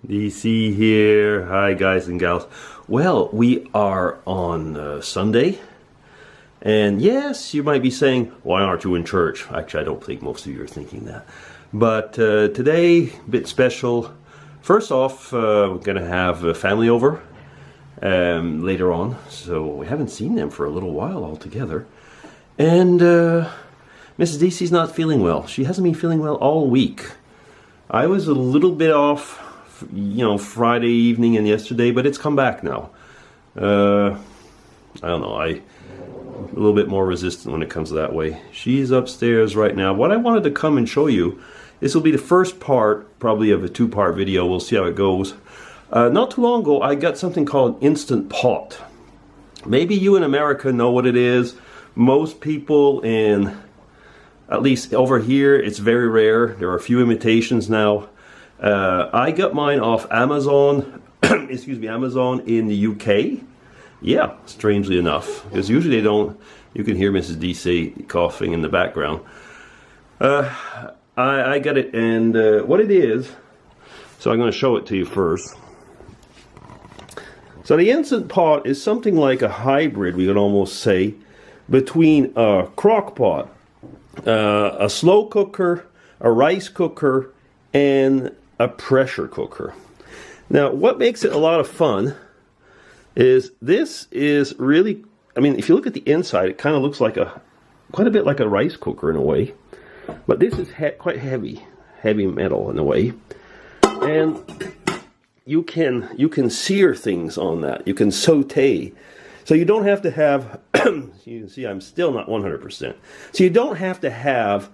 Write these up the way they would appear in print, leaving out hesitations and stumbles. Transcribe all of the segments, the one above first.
DC here. Hi guys and gals. Well, we are on Sunday, and yes, you might be saying, why aren't you in church? Actually, I don't think most of you are thinking that. But today, a bit special. First off, we're going to have a family over later on, so we haven't seen them for a little while altogether. And Mrs. DC's not feeling well. She hasn't been feeling well all week. I was a little bit off, Friday evening and yesterday, but it's come back now. I don't know, I'm a little bit more resistant when it comes that way. She's upstairs right now. What I wanted to come and show you, this will be the first part, probably of a two-part video. We'll see how it goes. Not too long ago, I got something called Instant Pot. Maybe you in America know what it is. Most people at least over here, it's very rare. There are a few imitations now. I got mine off Amazon, Amazon in the UK. Yeah, strangely enough, because usually they don't. You can hear Mrs. DC coughing in the background. I got it, and what it is, so I'm going to show it to you first. So the Instant Pot is something like a hybrid, we could almost say, between a crock pot, a slow cooker, a rice cooker, and a pressure cooker. Now, what makes it a lot of fun is this is really, if you look at the inside, it kind of looks quite a bit like a rice cooker in a way. But this is quite heavy metal in a way. And you can sear things on that. You can saute. So you don't have to have, you can see I'm still not 100%. So you don't have to have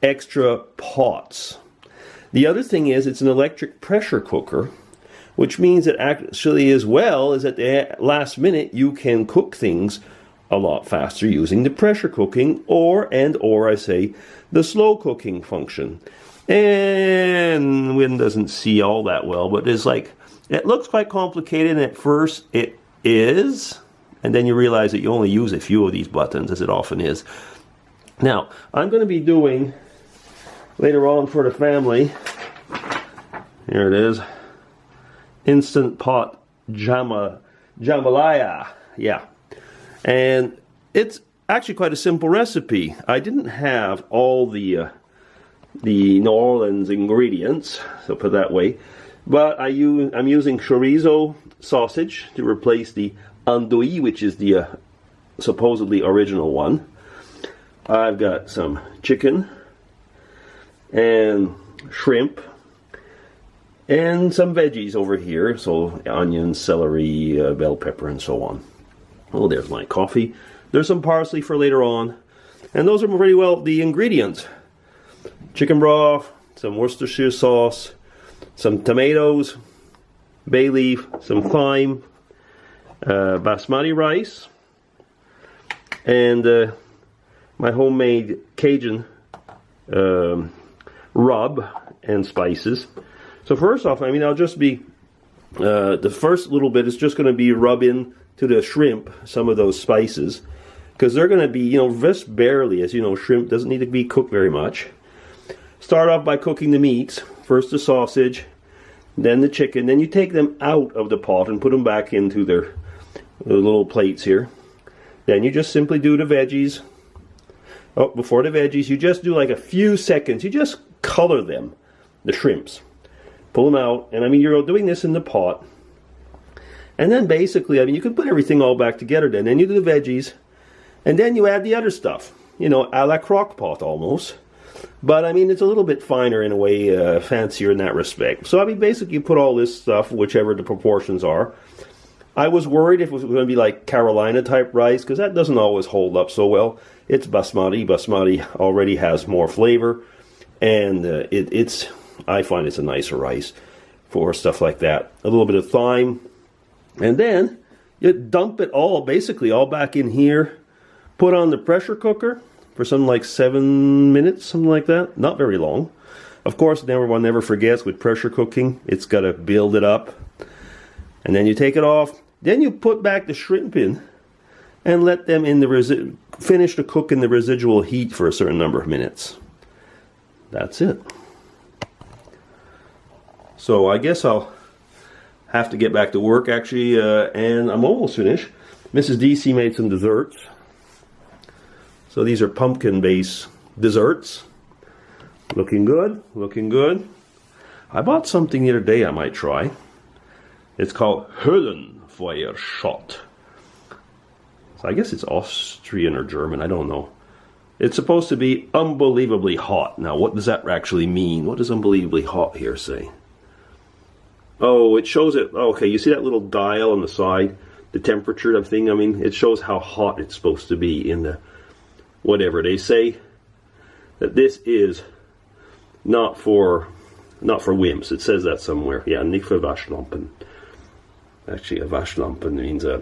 extra pots. The other thing is it's an electric pressure cooker, which means that actually as well is at the last minute you can cook things a lot faster using the pressure cooking or I say the slow cooking function. And Win doesn't see all that well, but it looks quite complicated, and at first it is. And then you realize that you only use a few of these buttons, as it often is. Now, I'm going to be doing, later on for the family, here it is, Instant Pot Jambalaya. Yeah. And it's actually quite a simple recipe. I didn't have all the New Orleans ingredients, so put it that way. But I'm using chorizo sausage to replace the andouille, which is the supposedly original one. I've got some chicken and shrimp and some veggies over here, so onions, celery, bell pepper, and so on. Oh, there's my coffee. There's some parsley for later on, and those are pretty well the ingredients. Chicken broth, some Worcestershire sauce, some tomatoes, bay leaf, some thyme, basmati rice, and my homemade Cajun rub and spices. So first off, I'll just be, the first little bit is just going to be rubbing to the shrimp some of those spices, because they're going to be, just barely, as you know, shrimp doesn't need to be cooked very much. Start off by cooking the meats, first the sausage, then the chicken, then you take them out of the pot and put them back into their little plates here. Then you just simply do the veggies. Oh, before the veggies, you just do like a few seconds. You just color them, the shrimps. Pull them out, and you're doing this in the pot. And then basically, you can put everything all back together then. Then you do the veggies, and then you add the other stuff. A la crock pot almost. But it's a little bit finer in a way, fancier in that respect. So basically you put all this stuff, whichever the proportions are. I was worried if it was going to be like Carolina type rice, because that doesn't always hold up so well. It's basmati. Basmati already has more flavor, and I find it's a nicer rice for stuff like that. A little bit of thyme, and then you dump it all, basically all back in here. Put on the pressure cooker for something like 7 minutes, something like that. Not very long. Of course, one never forgets with pressure cooking, it's got to build it up. And then you take it off. Then you put back the shrimp in and let them finish to cook in the residual heat for a certain number of minutes. That's it. So I guess I'll have to get back to work actually, and I'm almost finished. Mrs. DC made some desserts. So these are pumpkin-based desserts. Looking good, looking good. I bought something the other day I might try. It's called Höhlenfeuerschott. So I guess it's Austrian or German, I don't know. It's supposed to be unbelievably hot. Now, what does that actually mean? What does unbelievably hot here say? Oh, it shows it. Okay, you see that little dial on the side? The temperature of thing? I mean, it shows how hot it's supposed to be in the... Whatever. They say that this is not for wimps. It says that somewhere. Yeah, nicht für Waschlampen. Actually, a Waschlampen means a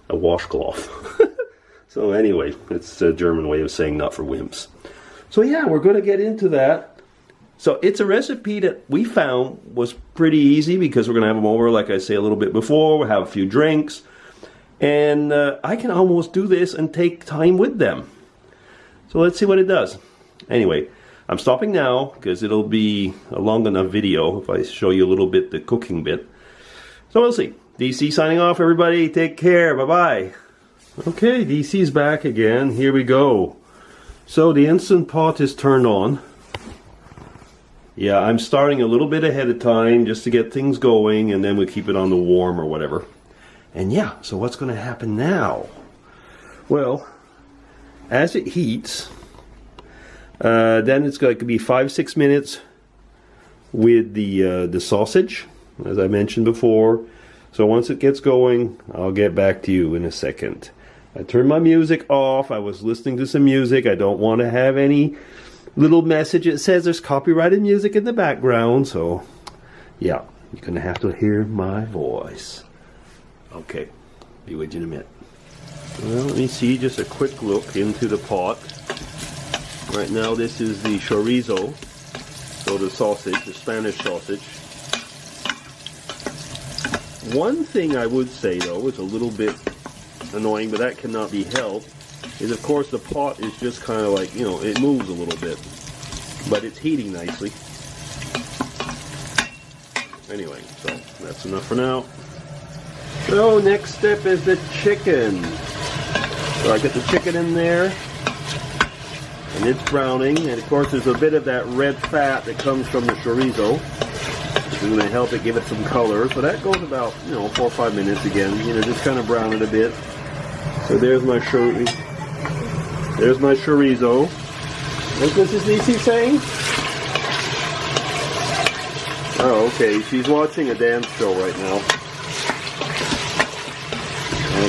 washcloth. So anyway, it's a German way of saying not for wimps. So yeah, we're going to get into that. So it's a recipe that we found was pretty easy because we're going to have them over, like I say, a little bit before. We'll have a few drinks. And I can almost do this and take time with them. So let's see what it does. Anyway, I'm stopping now because it'll be a long enough video if I show you a little bit the cooking bit. So we'll see. DC signing off, everybody. Take care. Bye-bye. Okay, DC's back again. Here we go. So the Instant Pot is turned on. Yeah, I'm starting a little bit ahead of time just to get things going, and then we keep it on the warm or whatever. And yeah, so what's going to happen now? Well, as it heats, then it's going to be 5-6 minutes with the sausage, as I mentioned before. So once it gets going, I'll get back to you in a second. I turned my music off. I was listening to some music. I don't want to have any little message that says there's copyrighted music in the background. So, yeah, you're going to have to hear my voice. Okay, be with you in a minute. Well, let me see just a quick look into the pot. Right now, this is the chorizo, so the sausage, the Spanish sausage. One thing I would say, though, is a little bit annoying, but that cannot be helped, is of course the pot is just kind of like, you know, it moves a little bit, but it's heating nicely. Anyway, so that's enough for now. So next step is the chicken. So I get the chicken in there, and it's browning, and of course there's a bit of that red fat that comes from the chorizo. It's going to help it give it some color. So that goes about, 4 or 5 minutes again. Just kind of brown it a bit. So there's my chorizo. There's my chorizo. What's Mrs. DC saying? Oh, okay. She's watching a dance show right now.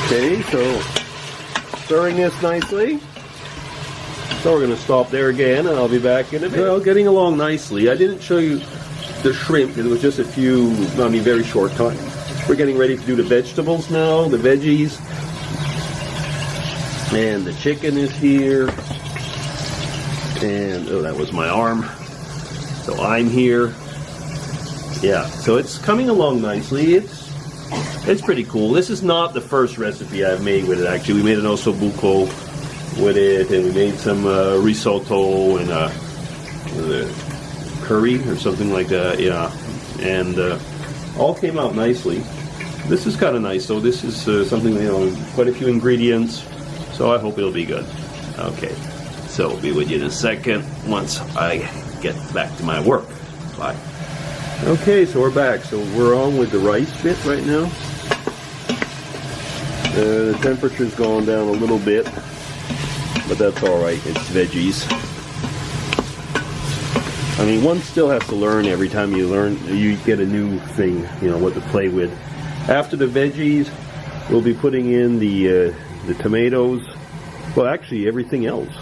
Okay, so stirring this nicely. So we're going to stop there again, and I'll be back in a bit. Well, getting along nicely. I didn't show you the shrimp. It was just a few, very short time. We're getting ready to do the vegetables now, the veggies. And the chicken is here. And, oh, that was my arm. So I'm here. Yeah, so it's coming along nicely. It's pretty cool. This is not the first recipe I've made with it, actually. We made an ossobuco with it, and we made some risotto and curry or something like that, yeah. And all came out nicely. This is kind of nice, so this is something, quite a few ingredients. So I hope it'll be good. Okay, so I'll be with you in a second once I get back to my work. Bye. Okay, so we're back. So we're on with the rice bit right now. The temperature's gone down a little bit, but that's all right. It's veggies. I mean, one still has to learn every time you get a new thing, what to play with. After the veggies, we'll be putting in the tomatoes, well, actually everything else,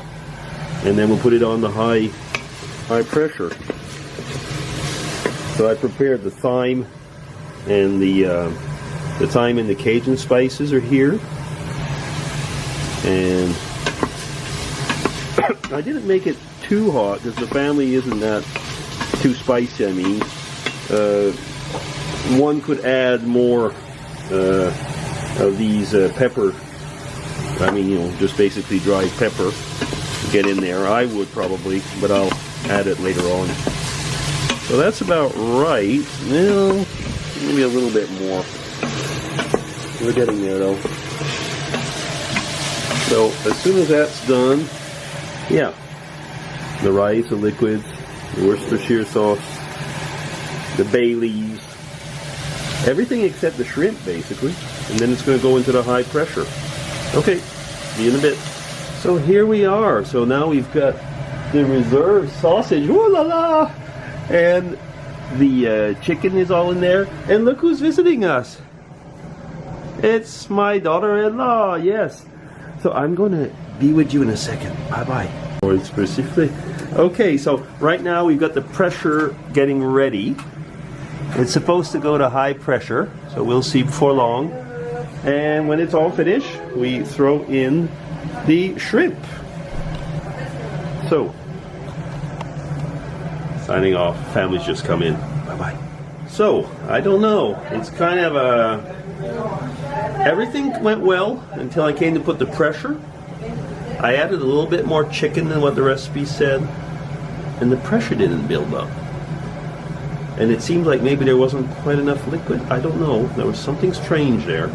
and then we'll put it on the high pressure. So I prepared the thyme, and the thyme and the Cajun spices are here, and I didn't make it too hot because the family isn't that too spicy. I mean, one could add more of these pepper. I mean, just basically dried pepper to get in there. I would probably, but I'll add it later on. So that's about right. Well, maybe a little bit more. We're getting there though. So as soon as that's done, yeah, the rice, the liquids, the Worcestershire sauce, the bay leaves, everything except the shrimp basically, and then it's going to go into the high pressure. Okay, see you in a bit. So here we are. So now we've got the reserve sausage, ooh la la, and the chicken is all in there, and look who's visiting us. It's my daughter-in-law, yes. So I'm going to be with you in a second. Bye-bye. Or specifically. Okay, so right now we've got the pressure getting ready. It's supposed to go to high pressure, so we'll see before long. And when it's all finished, we throw in the shrimp. So, signing off. Family's just come in. Bye-bye. So, I don't know. It's kind of a... Everything went well until I came to put the pressure. I added a little bit more chicken than what the recipe said, and the pressure didn't build up. And it seemed like maybe there wasn't quite enough liquid. I don't know. There was something strange there.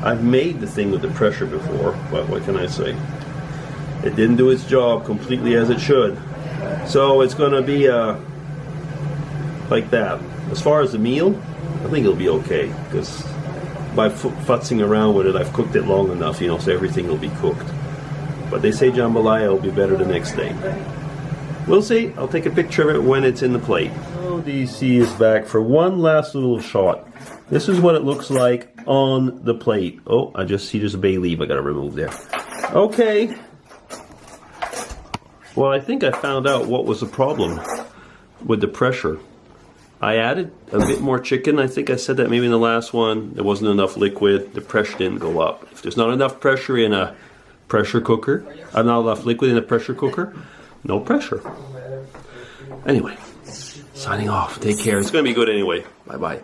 I've made the thing with the pressure before, but what can I say? It didn't do its job completely as it should. So it's going to be like that. As far as the meal, I think it'll be okay, because by futzing around with it, I've cooked it long enough, you know, so everything will be cooked. But they say jambalaya will be better the next day. We'll see. I'll take a picture of it when it's in the plate. Oh, DC is back for one last little shot. This is what it looks like on the plate. Oh, I just see there's a bay leaf I gotta remove there. Okay. Well, I think I found out what was the problem with the pressure. I added a bit more chicken. I think I said that maybe in the last one. There wasn't enough liquid. The pressure didn't go up. If there's not enough pressure in a pressure cooker, not enough liquid in a pressure cooker, no pressure. Anyway, signing off. Take care. It's going to be good anyway. Bye-bye.